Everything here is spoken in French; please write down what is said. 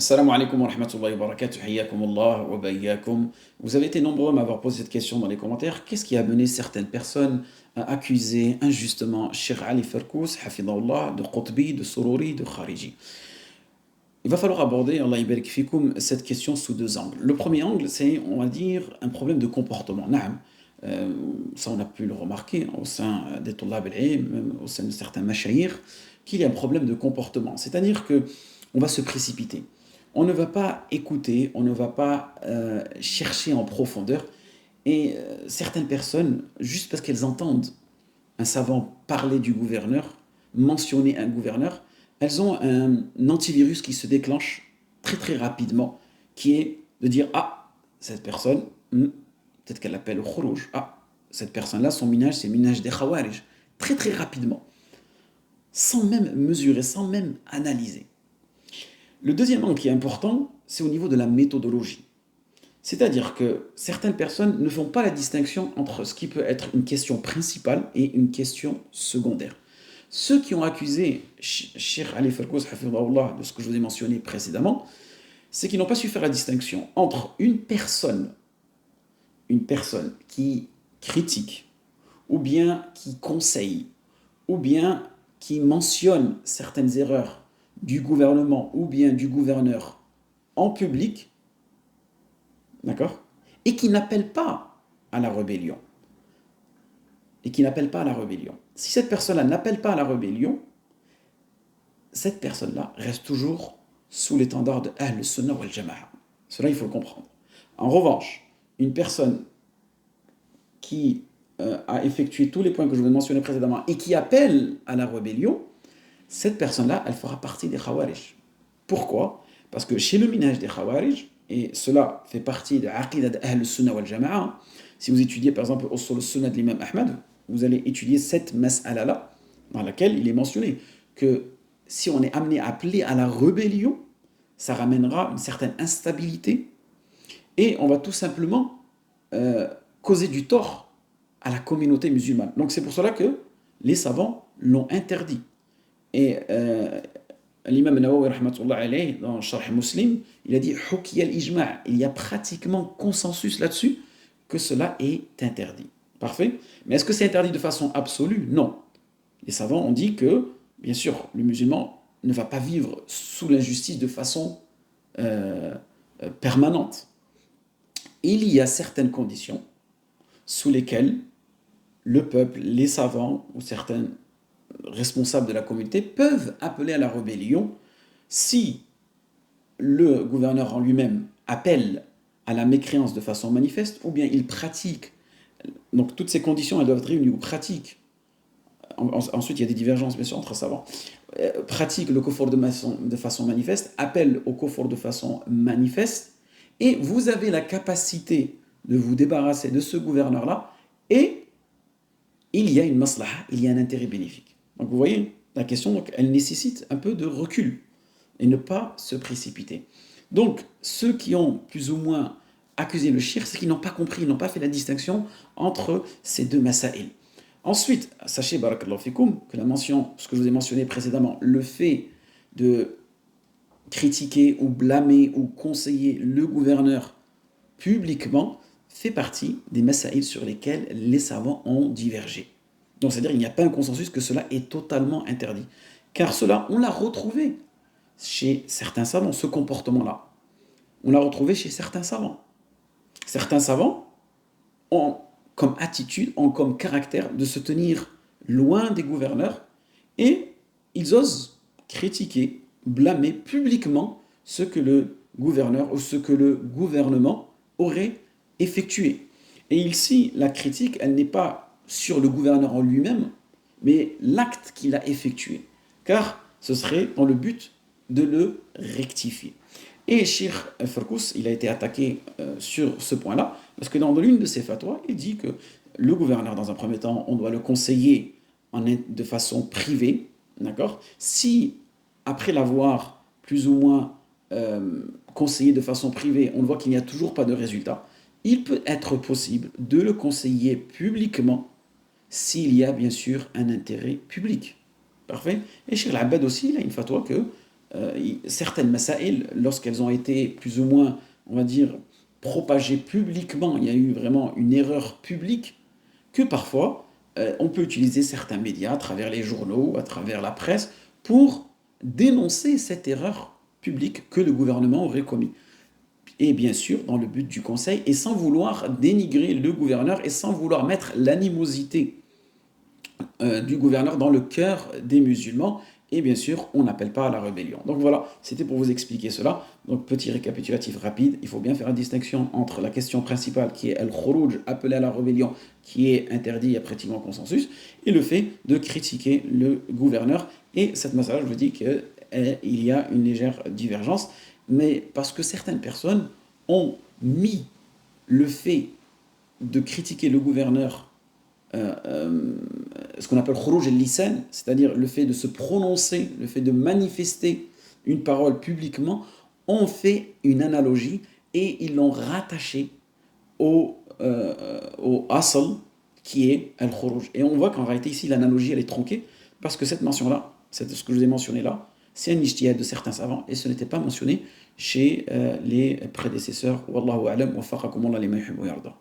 Assalamu alaikum wa rahmatullahi wa barakatuh, hayyakumullah wa bayyakum. Vous avez été nombreux à m'avoir posé cette question dans les commentaires. Qu'est-ce qui a mené certaines personnes à accuser injustement Cheikh Ali Farkous, hafidahullah, de Qutbi, de Sururi, de Khariji? Il va falloir aborder, Allah yabarik fikoum, cette question sous deux angles. Le premier angle, c'est, on va dire, un problème de comportement. Naam. Euh, Ça, on a pu le remarquer au sein des Tullab al-Ilm, même au sein de certains mashayikh, qu'il y a un problème de comportement. C'est-à-dire que on va se précipiter. On ne va pas écouter, on ne va pas chercher en profondeur. Et certaines personnes, juste parce qu'elles entendent un savant parler du gouverneur, mentionner un gouverneur, elles ont un antivirus qui se déclenche très très rapidement, qui est de dire ah, cette personne, peut-être qu'elle appelle au khurouj, ah, cette personne-là, son minage, c'est le minage des khawarij, très très rapidement, sans même mesurer, sans même analyser. Le deuxième angle qui est important, c'est au niveau de la méthodologie. C'est-à-dire que certaines personnes ne font pas la distinction entre ce qui peut être une question principale et une question secondaire. Ceux qui ont accusé Cheikh Ali Farkous de ce que je vous ai mentionné précédemment, c'est qu'ils n'ont pas su faire la distinction entre une personne qui critique, ou bien qui conseille, ou bien qui mentionne certaines erreurs du gouvernement ou bien du gouverneur en public, d'accord, et qui n'appelle pas à la rébellion. Et qui n'appelle pas à la rébellion. Si cette personne-là n'appelle pas à la rébellion, cette personne-là reste toujours sous l'étendard de Ahl Sunnah wal Jama'a. Cela, il faut le comprendre. En revanche, une personne qui a effectué tous les points que je vous ai mentionnés précédemment et qui appelle à la rébellion, cette personne-là, elle fera partie des Khawarij. Pourquoi? Parce que chez le minage des Khawarij, et cela fait partie de l'Aqidah d'Ahl Sunnah wal Jama'a, si vous étudiez par exemple Usul al-Sunnah de l'imam Ahmad, vous allez étudier cette mas'ala-là, dans laquelle il est mentionné que si on est amené à appeler à la rébellion, ça ramènera une certaine instabilité et on va tout simplement causer du tort à la communauté musulmane. Donc c'est pour cela que les savants l'ont interdit. Et l'imam Nawawi rahmatullah alayhi, dans Sharh Muslim, il a dit Hukiya al-ijma', il y a pratiquement consensus là-dessus que cela est interdit. Parfait. Mais est-ce que c'est interdit de façon absolue? Non. Les savants ont dit que, bien sûr, le musulman ne va pas vivre sous l'injustice de façon permanente. Il y a certaines conditions sous lesquelles le peuple, les savants ou certains responsables de la communauté peuvent appeler à la rébellion si le gouverneur en lui-même appelle à la mécréance de façon manifeste ou bien il pratique. Donc toutes ces conditions, elles doivent être réunies ou pratique. Ensuite, il y a des divergences bien sûr entre savants. Pratique le kufr de façon manifeste, appelle au kufr de façon manifeste, et vous avez la capacité de vous débarrasser de ce gouverneur-là, et il y a une maslaha, il y a un intérêt bénéfique. Donc vous voyez, la question, donc, elle nécessite un peu de recul et ne pas se précipiter. Donc ceux qui ont plus ou moins accusé le shirk, c'est qu'ils n'ont pas compris, ils n'ont pas fait la distinction entre ces deux masaïl. Ensuite, sachez, barakallahu fikoum, que la mention, ce que je vous ai mentionné précédemment, le fait de critiquer ou blâmer ou conseiller le gouverneur publiquement fait partie des masaïl sur lesquels les savants ont divergé. Donc c'est-à-dire qu'il n'y a pas un consensus que cela est totalement interdit. Car cela, on l'a retrouvé chez certains savants, ce comportement-là. On l'a retrouvé chez certains savants. Certains savants ont comme attitude, ont comme caractère de se tenir loin des gouverneurs et ils osent critiquer, blâmer publiquement ce que le gouverneur ou ce que le gouvernement aurait effectué. Et ici, la critique, elle n'est pas sur le gouverneur en lui-même, mais l'acte qu'il a effectué. Car ce serait dans le but de le rectifier. Et Cheikh Al-Farkous, il a été attaqué sur ce point-là, parce que dans l'une de ses fatwas, il dit que le gouverneur, dans un premier temps, on doit le conseiller de façon privée, d'accord? Si, après l'avoir plus ou moins conseillé de façon privée, on voit qu'il n'y a toujours pas de résultat, il peut être possible de le conseiller publiquement s'il y a bien sûr un intérêt public. Parfait. Et Cheikh Al-Abbad aussi, il a une fatwa que certaines masaïl, lorsqu'elles ont été plus ou moins, on va dire, propagées publiquement, il y a eu vraiment une erreur publique, que parfois, on peut utiliser certains médias, à travers les journaux, à travers la presse, pour dénoncer cette erreur publique que le gouvernement aurait commise. Et bien sûr, dans le but du conseil, et sans vouloir dénigrer le gouverneur, et sans vouloir mettre l'animosité du gouverneur dans le cœur des musulmans. Et bien sûr, on n'appelle pas à la rébellion. Donc voilà, c'était pour vous expliquer cela. Donc petit récapitulatif rapide, il faut bien faire la distinction entre la question principale qui est al-khuruj, appeler à la rébellion, qui est interdit, il y a pratiquement consensus, et le fait de critiquer le gouverneur. Et cette masala, je vous dis qu'il y a une légère divergence, mais parce que certaines personnes ont mis le fait de critiquer le gouverneur, ce qu'on appelle khuruj al-lisan, c'est-à-dire le fait de se prononcer, le fait de manifester une parole publiquement, ont fait une analogie et ils l'ont rattaché au asl qui est al-khuruj. Et on voit qu'en réalité ici l'analogie elle est tronquée parce que cette mention-là, c'est ce que je vous ai mentionné là, c'est un ijtihad de certains savants et ce n'était pas mentionné chez les prédécesseurs. Wallahu a'lam wa faqakum Allah lima yuhibbu wa yarda.